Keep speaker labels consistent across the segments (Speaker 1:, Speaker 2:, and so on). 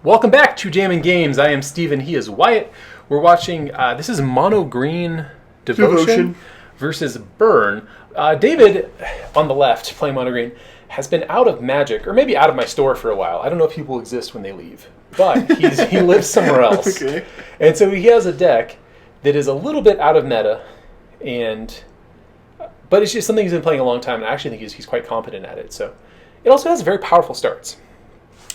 Speaker 1: Welcome back to Jammin' Games. I am Steven. He is Wyatt. We're watching, this is Mono Green Devotion versus Burn. David, on the left, playing Mono Green, has been out of Magic, or maybe out of my store for a while. I don't know if people exist when they leave, but he lives somewhere else.
Speaker 2: Okay.
Speaker 1: And so he has a deck that is a little bit out of meta, but it's just something he's been playing a long time, and I actually think he's quite competent at it. So it also has very powerful starts.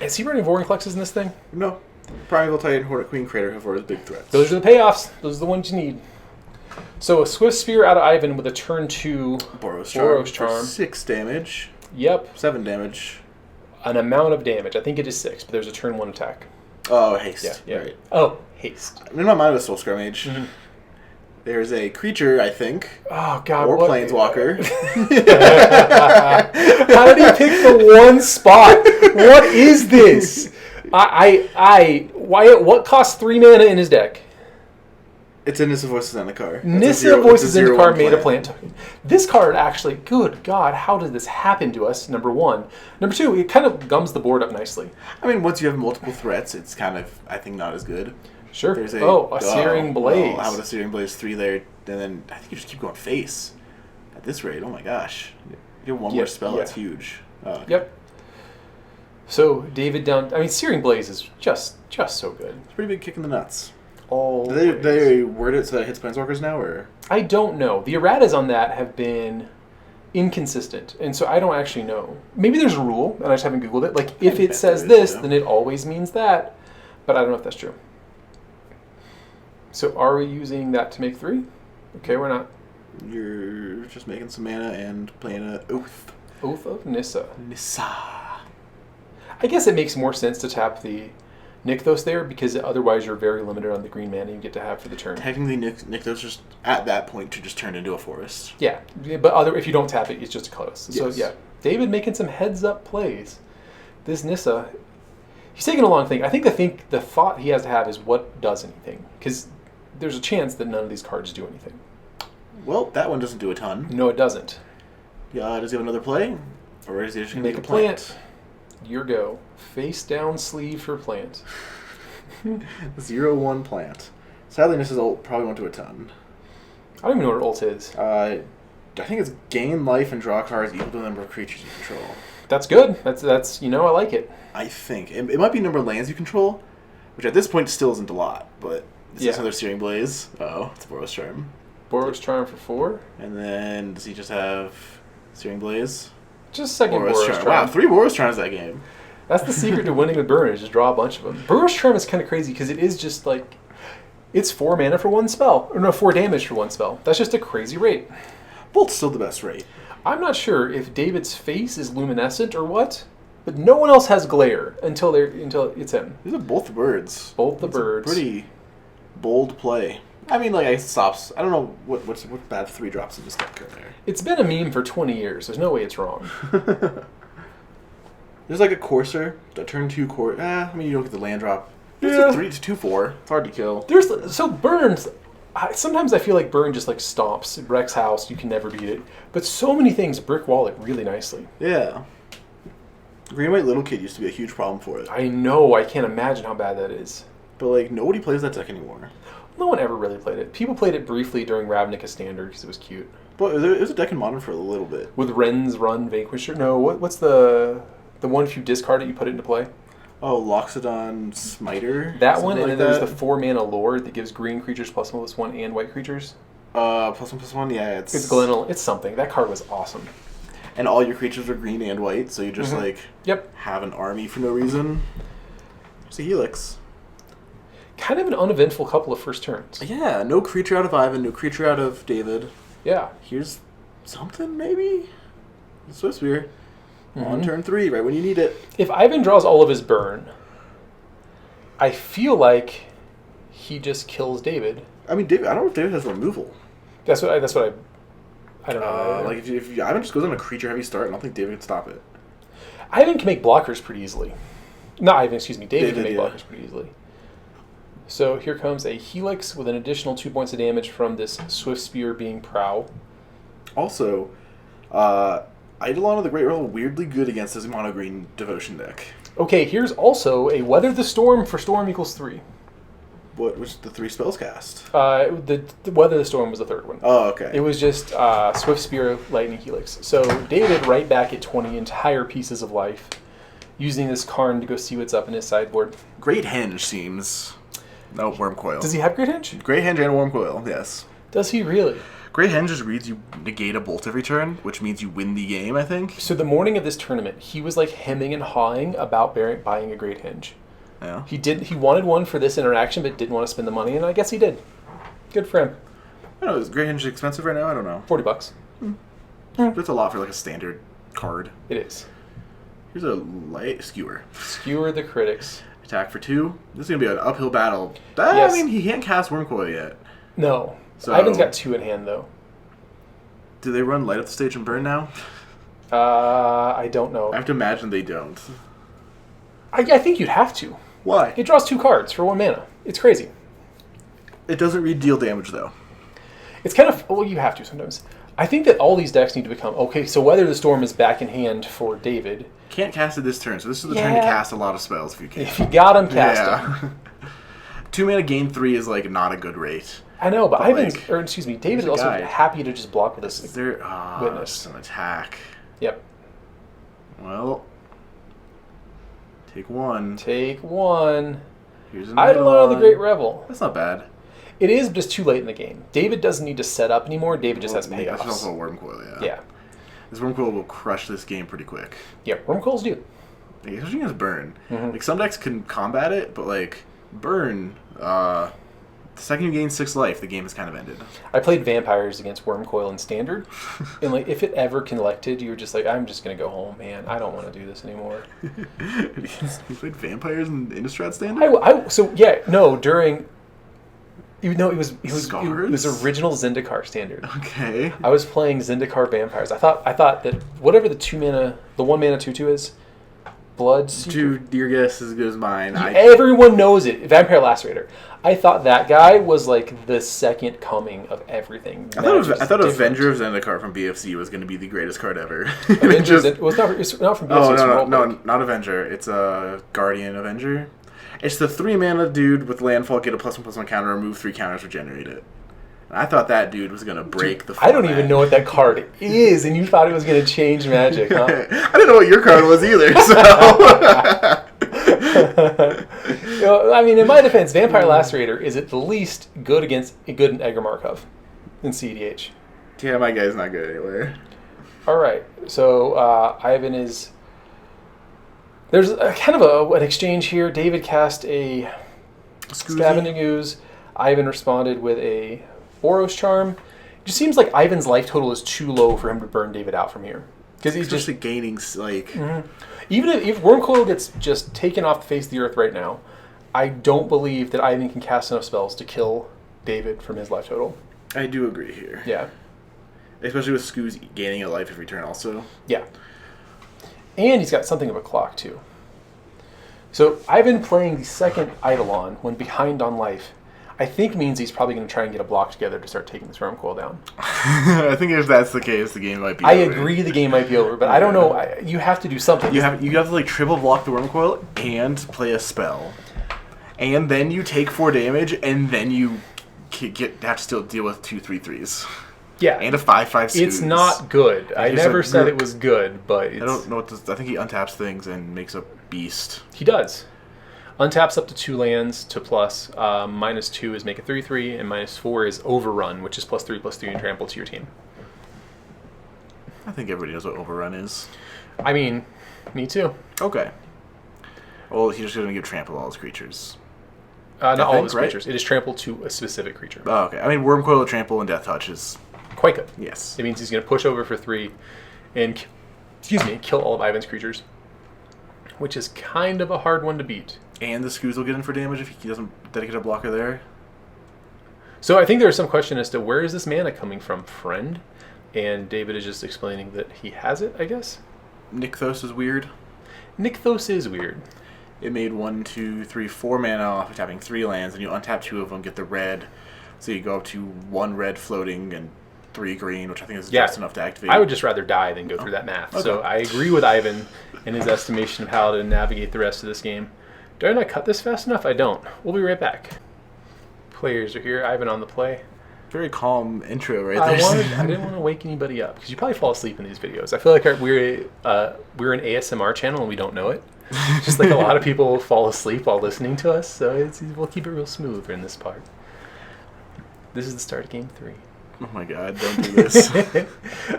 Speaker 1: Is he running Voring Flexes in this thing?
Speaker 2: No. Primeval Titan, Hornet Queen, Crater have his big threats.
Speaker 1: Those are the payoffs. Those are the ones you need. So a Swift Spear out of Ivan with a turn 2
Speaker 2: Boros
Speaker 1: Charm.
Speaker 2: For 6 damage.
Speaker 1: Yep.
Speaker 2: 7 damage.
Speaker 1: An amount of damage. I think it is 6, but there's a turn 1 attack.
Speaker 2: Oh, haste.
Speaker 1: Yeah.
Speaker 2: Right.
Speaker 1: Oh, haste.
Speaker 2: In my mind, it was Soul Scrummage. Mm-hmm. There's a creature, I think.
Speaker 1: Oh, God.
Speaker 2: Or Planeswalker.
Speaker 1: How did he pick the one spot? What is this? Wyatt, what costs 3 mana in his deck?
Speaker 2: It's a Nissa Voices on the card.
Speaker 1: Nissa Voices in the card made a plant token. This card actually, good God, how did this happen to us? Number one. Number two, it kind of gums the board up nicely.
Speaker 2: I mean, once you have multiple threats, it's kind of, I think, not as good.
Speaker 1: Sure. There's a Searing Blaze.
Speaker 2: How about a Searing Blaze 3 there, and then I think you just keep going face. At this rate, oh my gosh. You get one more spell, that's huge. Oh, okay.
Speaker 1: Yep. So, David down... I mean, Searing Blaze is just so good.
Speaker 2: It's a pretty big kick in the nuts.
Speaker 1: Always.
Speaker 2: Do they word it so that it hits Planeswalkers now, or...?
Speaker 1: I don't know. The erratas on that have been inconsistent, and so I don't actually know. Maybe there's a rule, and I just haven't Googled it. Like, if it says this, then it always means that, but I don't know if that's true. So are we using that to make 3? Okay, we're not.
Speaker 2: You're just making some mana and playing an Oath.
Speaker 1: Oath of Nissa.
Speaker 2: Nissa.
Speaker 1: I guess it makes more sense to tap the Nykthos there, because otherwise you're very limited on the green mana you get to have for the turn.
Speaker 2: Technically, Nykthos just, at that point, to just turn into a forest.
Speaker 1: Yeah, but if you don't tap it, it's just a close.
Speaker 2: Yes.
Speaker 1: So yeah, David making some heads-up plays. This Nissa, he's taking a long thing. I think the thought he has to have is what does anything, because there's a chance that none of these cards do anything.
Speaker 2: Well, that one doesn't do a ton.
Speaker 1: No, it doesn't.
Speaker 2: Yeah, does he have another play? Or is he just going to
Speaker 1: make a plant? Your go. Face down sleeve for plant.
Speaker 2: 0/1 plant. Sadly, Nissa's ult probably won't do a ton.
Speaker 1: I don't even know what her ult is.
Speaker 2: I think it's gain life and draw cards equal to the number of creatures you control.
Speaker 1: That's good. That's I like it.
Speaker 2: I think. It might be number of lands you control, which at this point still isn't a lot, but is this another Searing Blaze? Uh-oh, it's Boros Charm.
Speaker 1: Boros Charm for 4.
Speaker 2: And then, does he just have Searing Blaze?
Speaker 1: Just second Boros Charm.
Speaker 2: Wow, 3 Boros Charms that game.
Speaker 1: That's the secret to winning with Burn, is just draw a bunch of them. Boros Charm is kind of crazy, because it is just like, it's 4 mana for 1 spell. Or no, 4 damage for 1 spell. That's just a crazy rate.
Speaker 2: Bolt's still the best rate.
Speaker 1: I'm not sure if David's face is luminescent or what, but no one else has glare until it's him.
Speaker 2: These are both the birds.
Speaker 1: Both the birds.
Speaker 2: A pretty bold play. I mean, like, it stops. I don't know what bad 3 drops in this deck are there.
Speaker 1: It's been a meme for 20 years. There's no way it's wrong.
Speaker 2: There's like a Courser, a turn 2 Courser. I mean, you don't get the land drop. It's
Speaker 1: Yeah.
Speaker 2: a 3/2/4. It's hard to kill.
Speaker 1: So Burns, sometimes I feel like Burn just like stomps. It wrecks house. You can never beat it. But so many things brick wall it really nicely.
Speaker 2: Yeah. Green White Little Kid used to be a huge problem for it.
Speaker 1: I know. I can't imagine how bad that is.
Speaker 2: But, like, nobody plays that deck anymore.
Speaker 1: No one ever really played it. People played it briefly during Ravnica Standard because it was cute.
Speaker 2: But it was a deck in Modern for a little bit.
Speaker 1: With Ren's Run Vanquisher? No, what's the one if you discard it, you put it into play?
Speaker 2: Oh, Loxodon Smiter?
Speaker 1: That one, and then there's the 4 mana Lord that gives green creatures +1/+1 and white creatures.
Speaker 2: +1/+1, yeah.
Speaker 1: It's Glenel. It's something. That card was awesome.
Speaker 2: And all your creatures are green and white, so you just, have an army for no reason. It's a Helix.
Speaker 1: Kind of an uneventful couple of first turns.
Speaker 2: Yeah, no creature out of Ivan, no creature out of David.
Speaker 1: Yeah.
Speaker 2: Here's something, maybe? Swift Spear. On turn 3, right when you need it.
Speaker 1: If Ivan draws all of his burn, I feel like he just kills David.
Speaker 2: I mean, David. I don't know if David has removal.
Speaker 1: That's what I don't know.
Speaker 2: Like, if Ivan just goes on a creature-heavy start, I don't think David can stop it.
Speaker 1: Ivan can make blockers pretty easily. Not Ivan, excuse me. David can make blockers pretty easily. So here comes a Helix with an additional 2 points of damage from this Swift Spear being Prow.
Speaker 2: Also, Eidolon of the Great Earl weirdly good against his mono green devotion deck.
Speaker 1: Okay, here's also a Weather the Storm for storm equals 3.
Speaker 2: What was the 3 spells cast?
Speaker 1: The Weather the Storm was the third one.
Speaker 2: Oh, okay.
Speaker 1: It was just Swift Spear, Lightning Helix. So David right back at 20 entire pieces of life, using this Karn to go see what's up in his sideboard.
Speaker 2: Great Henge seems. No, Worm Coil.
Speaker 1: Does he have Great Henge?
Speaker 2: Great Henge and Worm Coil, yes.
Speaker 1: Does he really?
Speaker 2: Great Henge just reads you negate a bolt every turn, which means you win the game, I think.
Speaker 1: So the morning of this tournament, he was like hemming and hawing about buying a Great Henge.
Speaker 2: Yeah.
Speaker 1: He wanted one for this interaction, but didn't want to spend the money, and I guess he did. Good for him.
Speaker 2: I don't know, is Great Henge expensive right now? I don't know.
Speaker 1: $40.
Speaker 2: That's a lot for like a standard card.
Speaker 1: It is.
Speaker 2: Here's a light skewer.
Speaker 1: Skewer the critics.
Speaker 2: Attack for 2. This is gonna be an uphill battle.
Speaker 1: Yes.
Speaker 2: I mean, he can't cast Worm Coil yet.
Speaker 1: No.
Speaker 2: So,
Speaker 1: Ivan's got 2 in hand, though.
Speaker 2: Do they run Light Up the Stage and Burn now?
Speaker 1: I don't know.
Speaker 2: I have to imagine they don't.
Speaker 1: I think you'd have to.
Speaker 2: Why?
Speaker 1: It draws 2 cards for 1 mana. It's crazy.
Speaker 2: It doesn't read deal damage, though.
Speaker 1: It's kind of... Well, you have to sometimes. I think that all these decks need to become... Okay, so Weather the Storm is back in hand for David.
Speaker 2: Can't cast it this turn, so this is the turn to cast a lot of spells if you can.
Speaker 1: If you got them, cast them.
Speaker 2: 2 mana gain 3 is like not a good rate.
Speaker 1: I know, but Ivan's... Like, or excuse me, David is also
Speaker 2: guy.
Speaker 1: happy to just block with this
Speaker 2: Witness. Some attack.
Speaker 1: Yep.
Speaker 2: Well... Take 1.
Speaker 1: Take 1.
Speaker 2: Here's an
Speaker 1: Eidolon of the Great Revel.
Speaker 2: That's not bad.
Speaker 1: It is just too late in the game. David doesn't need to set up anymore. David just has payoffs.
Speaker 2: That's also a Worm Coil, yeah.
Speaker 1: Yeah.
Speaker 2: This Worm Coil will crush this game pretty quick.
Speaker 1: Yeah, Worm Coils do.
Speaker 2: Like, especially against Burn.
Speaker 1: Mm-hmm.
Speaker 2: Like, some decks can combat it, but, like, Burn, the second you gain 6 life, the game is kind of ended. I
Speaker 1: played Vampires against Worm Coil in Standard, and, like, if it ever collected, you were just like, I'm just going to go home, man. I don't want to do this anymore.
Speaker 2: You played Vampires in Innistrad Standard?
Speaker 1: During... No, it was original Zendikar Standard.
Speaker 2: Okay.
Speaker 1: I was playing Zendikar Vampires. I thought that whatever the 1 mana 2/2 is, Blood Seeker.
Speaker 2: Dude, your guess is as good as mine.
Speaker 1: Everyone knows it. Vampire Lacerator. I thought that guy was like the second coming of everything.
Speaker 2: I thought Avenger of Zendikar from BFZ was going to be the greatest card ever.
Speaker 1: It's not from BFZ.
Speaker 2: No, not Avenger. It's a Guardian Avenger. It's the 3 mana dude with landfall, get a +1/+1 counter, remove 3 counters, regenerate it. And I thought that dude was going to break the format.
Speaker 1: I don't even know what that card is, and you thought it was going to change Magic, huh?
Speaker 2: I didn't know what your card was either, so...
Speaker 1: I mean, in my defense, Vampire Lacerator is at the least good in Egger Markov in CDH.
Speaker 2: Yeah, my guy's not good anywhere.
Speaker 1: All right, so Ivan is... There's kind of an exchange here. David cast a Scavenging Ooze. Ivan responded with a Boros Charm. It just seems like Ivan's life total is too low for him to burn David out from here.
Speaker 2: Because he's just gaining, like...
Speaker 1: Mm-hmm. Even if Worm Coil gets just taken off the face of the earth right now, I don't believe that Ivan can cast enough spells to kill David from his life total.
Speaker 2: I do agree here.
Speaker 1: Yeah.
Speaker 2: Especially with Scooz gaining a life every turn also.
Speaker 1: Yeah. And he's got something of a clock, too. So Ivan playing the second Eidolon when behind on life, I think means he's probably going to try and get a block together to start taking this Worm Coil down.
Speaker 2: I think if that's the case, the game might be
Speaker 1: over. I agree the game might be over, but I don't know. You have to do something.
Speaker 2: You have to like triple block the Worm Coil and play a spell. And then you take 4 damage, and then you have to still deal with 2 3/3s.
Speaker 1: Yeah.
Speaker 2: And a 5/5 Scooz.
Speaker 1: It's not good. I never said it was good, but it's...
Speaker 2: I don't know what this... I think he untaps things and makes a beast.
Speaker 1: He does. Untaps up to 2 lands to plus. -2 is make a 3/3, and -4 is Overrun, which is +3/+3 and trample to your team.
Speaker 2: I think everybody knows what Overrun is.
Speaker 1: I mean, me too.
Speaker 2: Okay. Well, he's just going to give trample to all his creatures.
Speaker 1: Not all of his creatures. It is trample to a specific creature.
Speaker 2: Oh, okay. I mean, Worm Coil, trample, and Death Touch is...
Speaker 1: quite good.
Speaker 2: Yes.
Speaker 1: It means he's going to push over for 3 and, kill all of Ivan's creatures, which is kind of a hard one to beat.
Speaker 2: And the Scooz will get in for damage if he doesn't dedicate a blocker there.
Speaker 1: So I think there's some question as to where is this mana coming from, friend? And David is just explaining that he has it, I guess.
Speaker 2: Nykthos is weird.
Speaker 1: Nykthos is weird.
Speaker 2: It made 1, 2, 3, 4 mana off of tapping 3 lands, and you untap 2 of them, get the red. So you go up to 1 red floating and 3 green, which I think is just enough to activate.
Speaker 1: I would just rather die than go through that math. Okay. So I agree with Ivan in his estimation of how to navigate the rest of this game. Do I not cut this fast enough? I don't. We'll be right back. Players are here. Ivan on the play.
Speaker 2: Very calm intro right there.
Speaker 1: I didn't want to wake anybody up because you probably fall asleep in these videos. I feel like we're an ASMR channel and we don't know it. Just like a lot of people fall asleep while listening to us, so we'll keep it real smooth in this part. This is the start of game 3.
Speaker 2: Oh my god, don't do this.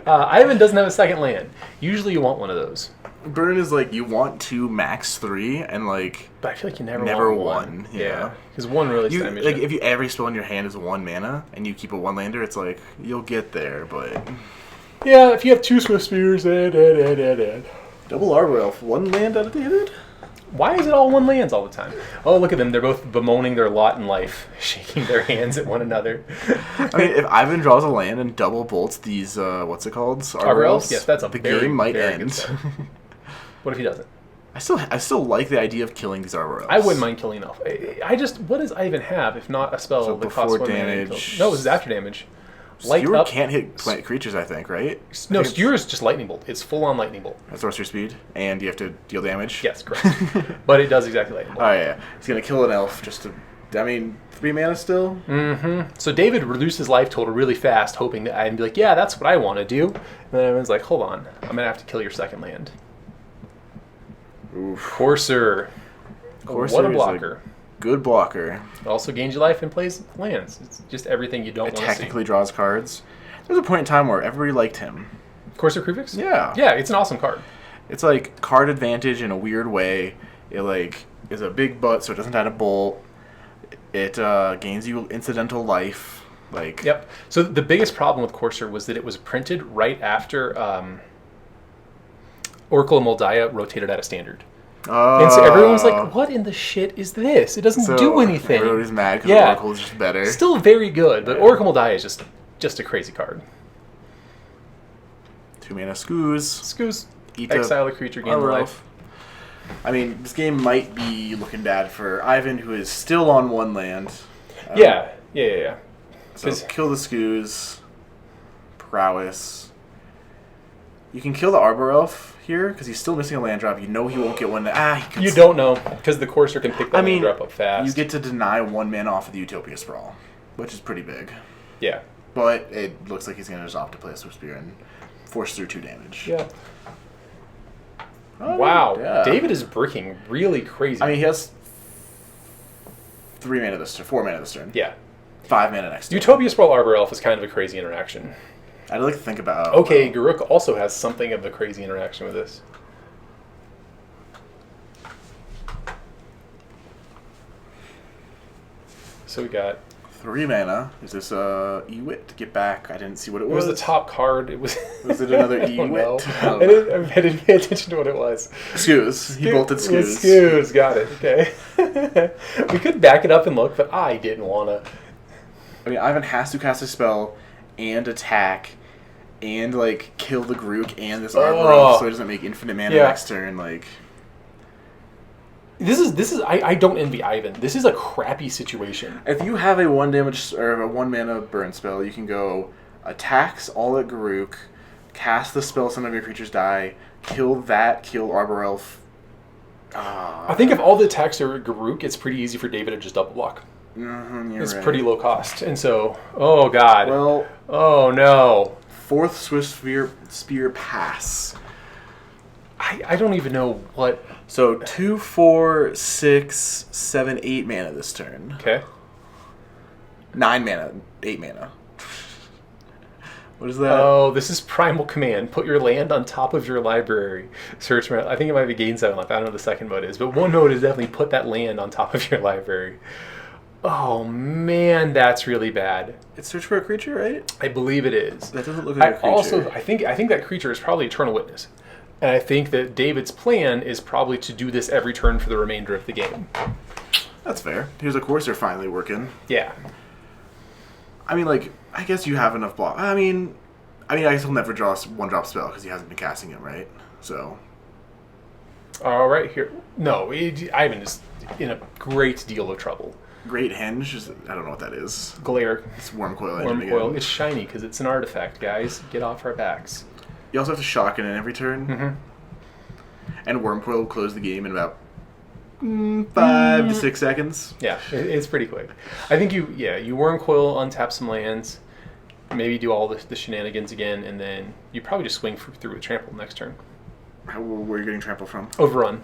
Speaker 1: Ivan doesn't have a second land. Usually you want one of those.
Speaker 2: Burn is like, you want 2, max 3, and like...
Speaker 1: But I feel like you never want one. Yeah. Because one really stymies
Speaker 2: like, if you every spell in your hand is 1 mana, and you keep a 1-lander, it's like, you'll get there, but...
Speaker 1: Yeah, if you have 2 Swift Spears,
Speaker 2: Double Arbor Elf, 1 land out of David?
Speaker 1: Why is it all 1 lands all the time? Oh, look at them. They're both bemoaning their lot in life, shaking their hands at one another.
Speaker 2: I mean, if Ivan draws a land and double bolts these, what's it called?
Speaker 1: Arbor Elves? Yes, that's
Speaker 2: the game might end.
Speaker 1: What if he doesn't?
Speaker 2: I still like the idea of killing these Arbor Elves.
Speaker 1: I wouldn't mind killing an elf. What does Ivan have if not a spell that costs 1
Speaker 2: damage?
Speaker 1: No, this is after damage.
Speaker 2: Skewer can't hit creatures, I think, right?
Speaker 1: No, Skewer is just Lightning Bolt. It's full-on Lightning Bolt.
Speaker 2: That's sorcery speed, and you have to deal damage?
Speaker 1: Yes, correct. But it does exactly Lightning Bolt.
Speaker 2: Oh, yeah. He's going to kill an elf just to... I mean, 3 mana still?
Speaker 1: Mm-hmm. So David reduced his life total really fast, hoping that I'd be like, yeah, that's what I want to do. And then everyone's like, hold on. I'm going to have to kill your second land.
Speaker 2: Oof.
Speaker 1: Courser. What a blocker.
Speaker 2: Good blocker.
Speaker 1: It also gains your life and plays lands. It's just everything you don't want to see.
Speaker 2: It technically draws cards. There's a point in time where everybody liked him.
Speaker 1: Courser Kruvix?
Speaker 2: Yeah.
Speaker 1: Yeah, it's an awesome card.
Speaker 2: It's like card advantage in a weird way. It like is a big butt, so it doesn't have a bolt. It gains you incidental life. Like.
Speaker 1: Yep. So the biggest problem with Courser was that it was printed right after Oracle of Moldiah rotated out of standard. And so everyone was like, what in the shit is this? It doesn't do anything.
Speaker 2: Everybody's mad because Oracle is just better.
Speaker 1: Still very good, but Oracle of Moldiah is just a crazy card.
Speaker 2: 2 mana Skoos.
Speaker 1: Skoos. Exile a creature, gain life.
Speaker 2: I mean, this game might be looking bad for Ivan, who is still on 1 land.
Speaker 1: Yeah.
Speaker 2: So kill the Skoos. Prowess. You can kill the Arbor Elf here, because he's still missing a land drop. You know he won't get one.
Speaker 1: You don't know, because the Courser can pick that land drop up fast.
Speaker 2: You get to deny 1 mana off of the Utopia Sprawl, which is pretty big.
Speaker 1: Yeah.
Speaker 2: But it looks like he's going to just opt to play a Swift Spear and force through 2 damage.
Speaker 1: Yeah. Wow. Yeah. David is bricking really crazy.
Speaker 2: I mean, he has 3 mana this turn, 4 mana this turn.
Speaker 1: Yeah.
Speaker 2: 5 mana next turn.
Speaker 1: Utopia Sprawl Arbor Elf is kind of a crazy interaction.
Speaker 2: I'd like to think about...
Speaker 1: Okay, Garruk also has something of a crazy interaction with this. So we got...
Speaker 2: 3 mana. Is this Ewit to get back? I didn't see what it was.
Speaker 1: It was the top card. It was...
Speaker 2: Was it another Ewit?
Speaker 1: I didn't pay attention to what it was.
Speaker 2: Skoos. He bolted Skoos.
Speaker 1: Skoos. Got it. Okay. We could back it up and look, but I didn't want to.
Speaker 2: I mean, Ivan has to cast a spell and attack and, like, kill the Grook and this Arbor Elf so he doesn't make infinite mana next turn. Like...
Speaker 1: This is I don't envy Ivan. This is a crappy situation.
Speaker 2: If you have a 1 damage or a 1 mana burn spell, you can go attacks all at Garruk, cast the spell, some of your creatures die, kill Arbor Elf.
Speaker 1: I think if all the attacks are Garruk, it's pretty easy for David to just double block. It's pretty low cost, and so oh god.
Speaker 2: Well,
Speaker 1: oh no.
Speaker 2: 4th Swift Spear pass.
Speaker 1: I don't even know what.
Speaker 2: So 2, 4, 6, 7, 8 mana this turn.
Speaker 1: Okay.
Speaker 2: 9 mana, 8 mana. What is that?
Speaker 1: Oh, this is Primal Command. Put your land on top of your library. Search. I think it might be gain 7 life. I don't know what the second mode is, but one mode is definitely put that land on top of your library. Oh man, that's really bad.
Speaker 2: It's search for a creature, right?
Speaker 1: I believe it is.
Speaker 2: That doesn't look like a creature.
Speaker 1: I think that creature is probably Eternal Witness. And I think that David's plan is probably to do this every turn for the remainder of the game.
Speaker 2: That's fair. Here's a Courser finally working.
Speaker 1: Yeah.
Speaker 2: I mean, like, I guess you have enough block. I mean, I guess he'll never draw a 1-drop spell because he hasn't been casting it, right? So.
Speaker 1: All right, here. No, Ivan is in a great deal of trouble.
Speaker 2: Great Henge? I don't know what that is.
Speaker 1: Glare.
Speaker 2: It's Wormcoil.
Speaker 1: Wormcoil. It's shiny because it's an artifact, guys. Get off our backs.
Speaker 2: You also have to shock it in every turn.
Speaker 1: Mm-hmm.
Speaker 2: And Wormcoil will close the game in about 5 to 6 seconds.
Speaker 1: Yeah, it's pretty quick. I think you Wormcoil, untap some lands, maybe do all the shenanigans again, and then you probably just swing through with Trample next turn.
Speaker 2: Where are you getting Trample from?
Speaker 1: Overrun.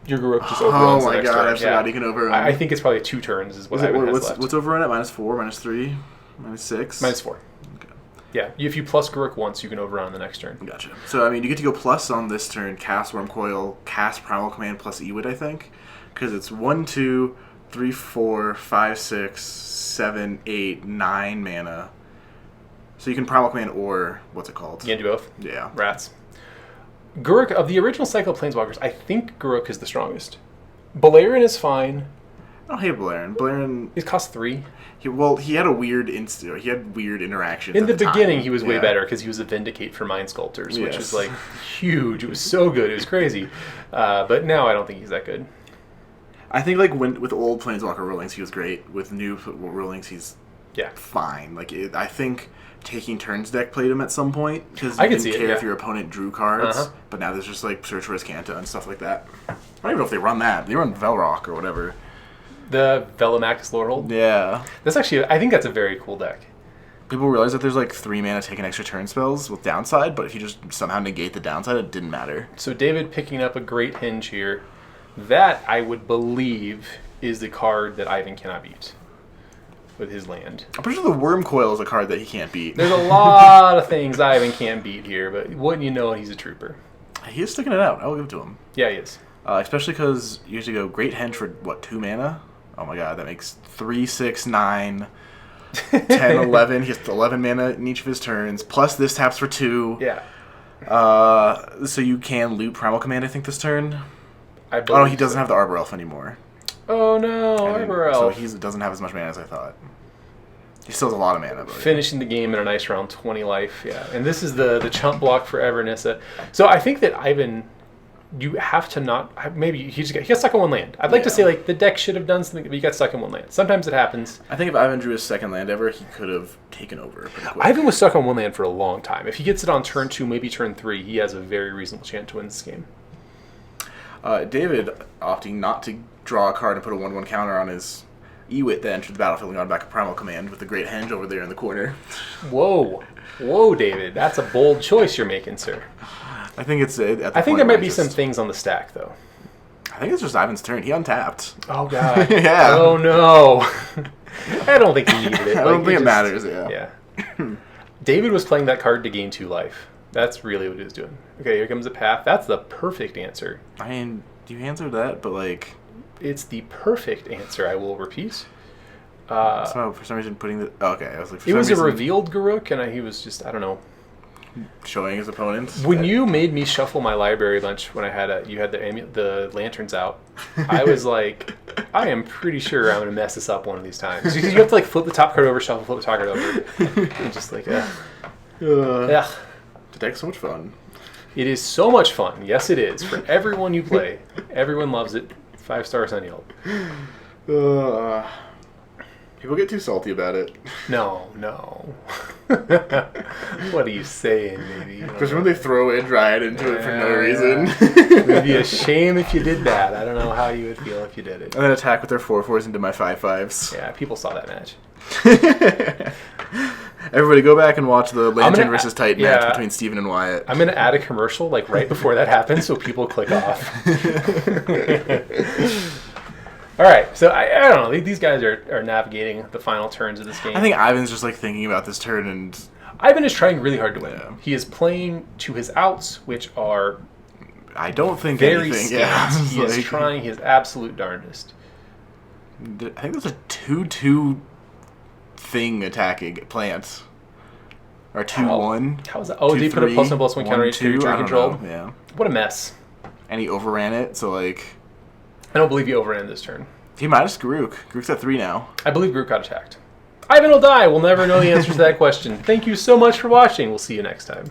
Speaker 1: Your Garuk just overruns the next turn.
Speaker 2: I forgot you can overrun.
Speaker 1: I think it's probably 2 turns is what Ivan has left.
Speaker 2: What's overrun at? -4, -3, -6?
Speaker 1: -4. Okay. Yeah, if you plus Garuk once, you can overrun the next turn.
Speaker 2: Gotcha. So, I mean, you get to go plus on this turn, cast Wormcoil, cast Primal Command plus Ewit, I think. Because it's 1, 2, 3, 4, 5, 6, 7, 8, 9 mana. So you can Primal Command or, what's it called?
Speaker 1: You can do both?
Speaker 2: Yeah.
Speaker 1: Rats. Garuk, of the original cycle of Planeswalkers, I think Garuk is the strongest. Balerion is fine.
Speaker 2: I don't hate Balerion. Balerion...
Speaker 1: It costs 3.
Speaker 2: He had a weird he had weird interactions.
Speaker 1: In the beginning,
Speaker 2: time.
Speaker 1: he was way better because he was a Vindicate for Mind Sculptors, which is like huge. It was so good. It was crazy. But now I don't think he's that good.
Speaker 2: I think like with old Planeswalker rulings, he was great. With new rulings, he's fine. Like I think Taking Turns deck played him at some point because you didn't care if your opponent drew cards. But now there's just like Search for Azcanta and stuff like that. I don't even know if they run that. They run Velrock or whatever.
Speaker 1: The Velomactus Lordhold?
Speaker 2: Yeah.
Speaker 1: That's actually, I think that's a very cool deck.
Speaker 2: People realize that there's like 3 mana taking extra turn spells with downside, but if you just somehow negate the downside, it didn't matter.
Speaker 1: So David picking up a great Henge here. That, I would believe, is the card that Ivan cannot beat with his land.
Speaker 2: I'm pretty sure the Wormcoil is a card that he can't beat.
Speaker 1: There's a lot of things Ivan can't beat here, but wouldn't you know it, he's a trooper.
Speaker 2: He is sticking it out. I will give it to him.
Speaker 1: Yeah, he is.
Speaker 2: Especially because you usually go Great Henge for, 2 mana? Oh my god, that makes 3, 6, 9, 10, 11. He has 11 mana in each of his turns. Plus this taps for 2.
Speaker 1: Yeah.
Speaker 2: So you can loot Primal Command, I think, this turn.
Speaker 1: I believe
Speaker 2: he doesn't have the Arbor Elf anymore.
Speaker 1: Oh no, Arbor Elf.
Speaker 2: So he doesn't have as much mana as I thought. He still has a lot of mana. But
Speaker 1: finishing the game in a nice round, 20 life, yeah. And this is the chump block forever, Nissa. So I think that Ivan... You have to not... Maybe he got stuck in one land. I'd like to say, like, the deck should have done something, but he got stuck in one land. Sometimes it happens.
Speaker 2: I think if Ivan drew his second land ever, he could have taken over pretty quick.
Speaker 1: Ivan was stuck on one land for a long time. If he gets it on turn 2, maybe turn 3, he has a very reasonable chance to win this game.
Speaker 2: David opting not to draw a card and put a 1/1 counter on his Ewit that entered the battlefield and got back a Primal Command with the Great Henge over there in the corner.
Speaker 1: Whoa. Whoa, David. That's a bold choice you're making, sir.
Speaker 2: I think it's
Speaker 1: I think there might be some things on the stack, though.
Speaker 2: I think it's just Ivan's turn. He untapped.
Speaker 1: Oh, God.
Speaker 2: Yeah.
Speaker 1: Oh, no. I don't think he needed it.
Speaker 2: I don't think it matters, yeah.
Speaker 1: Yeah. David was playing that card to gain 2 life. That's really what he was doing. Okay, here comes a path. That's the perfect answer.
Speaker 2: I mean, you answered that, but, like...
Speaker 1: It's the perfect answer, I will repeat.
Speaker 2: So, for some reason, putting the... Okay, I was like...
Speaker 1: It was a revealed Garuk, and he was just, I don't know...
Speaker 2: Showing his opponents.
Speaker 1: When you made me shuffle my library bunch when I had you had the lanterns out, I was like, I am pretty sure I'm gonna mess this up one of these times. You have to like flip the top card over, shuffle, flip the top card over, and just like, yeah.
Speaker 2: The deck's so much fun.
Speaker 1: It is so much fun. Yes, it is for everyone you play. Everyone loves it. 5 stars on Yelp.
Speaker 2: People get too salty about it.
Speaker 1: No. What are you saying, baby?
Speaker 2: Because when they throw in Dryad into it for no reason.
Speaker 1: It would be a shame if you did that. I don't know how you would feel if you did it.
Speaker 2: And then attack with their 4/4s into my 5/5s.
Speaker 1: Yeah, people saw that match.
Speaker 2: Everybody go back and watch the Lantern versus Titan match between Steven and Wyatt.
Speaker 1: I'm going to add a commercial like right before that happens so people click off. All right, so I don't know. These guys are navigating the final turns of this game.
Speaker 2: I think Ivan's just like thinking about this turn, and
Speaker 1: Ivan is trying really hard to win. Yeah. He is playing to his outs, which are
Speaker 2: I don't think
Speaker 1: very
Speaker 2: anything.
Speaker 1: Scant.
Speaker 2: Yeah,
Speaker 1: he is trying his absolute darndest.
Speaker 2: I think there's a 2/2 thing attacking plant. Or 2/1.
Speaker 1: How is that? Oh, did he put a +1/+1 counter each creature controlled?
Speaker 2: Yeah.
Speaker 1: What a mess.
Speaker 2: And he overran it, so like...
Speaker 1: I don't believe he overran this turn.
Speaker 2: He minus Garuk. Garuk's at 3 now.
Speaker 1: I believe Garuk got attacked. Ivan will die. We'll never know the answer to that question. Thank you so much for watching. We'll see you next time.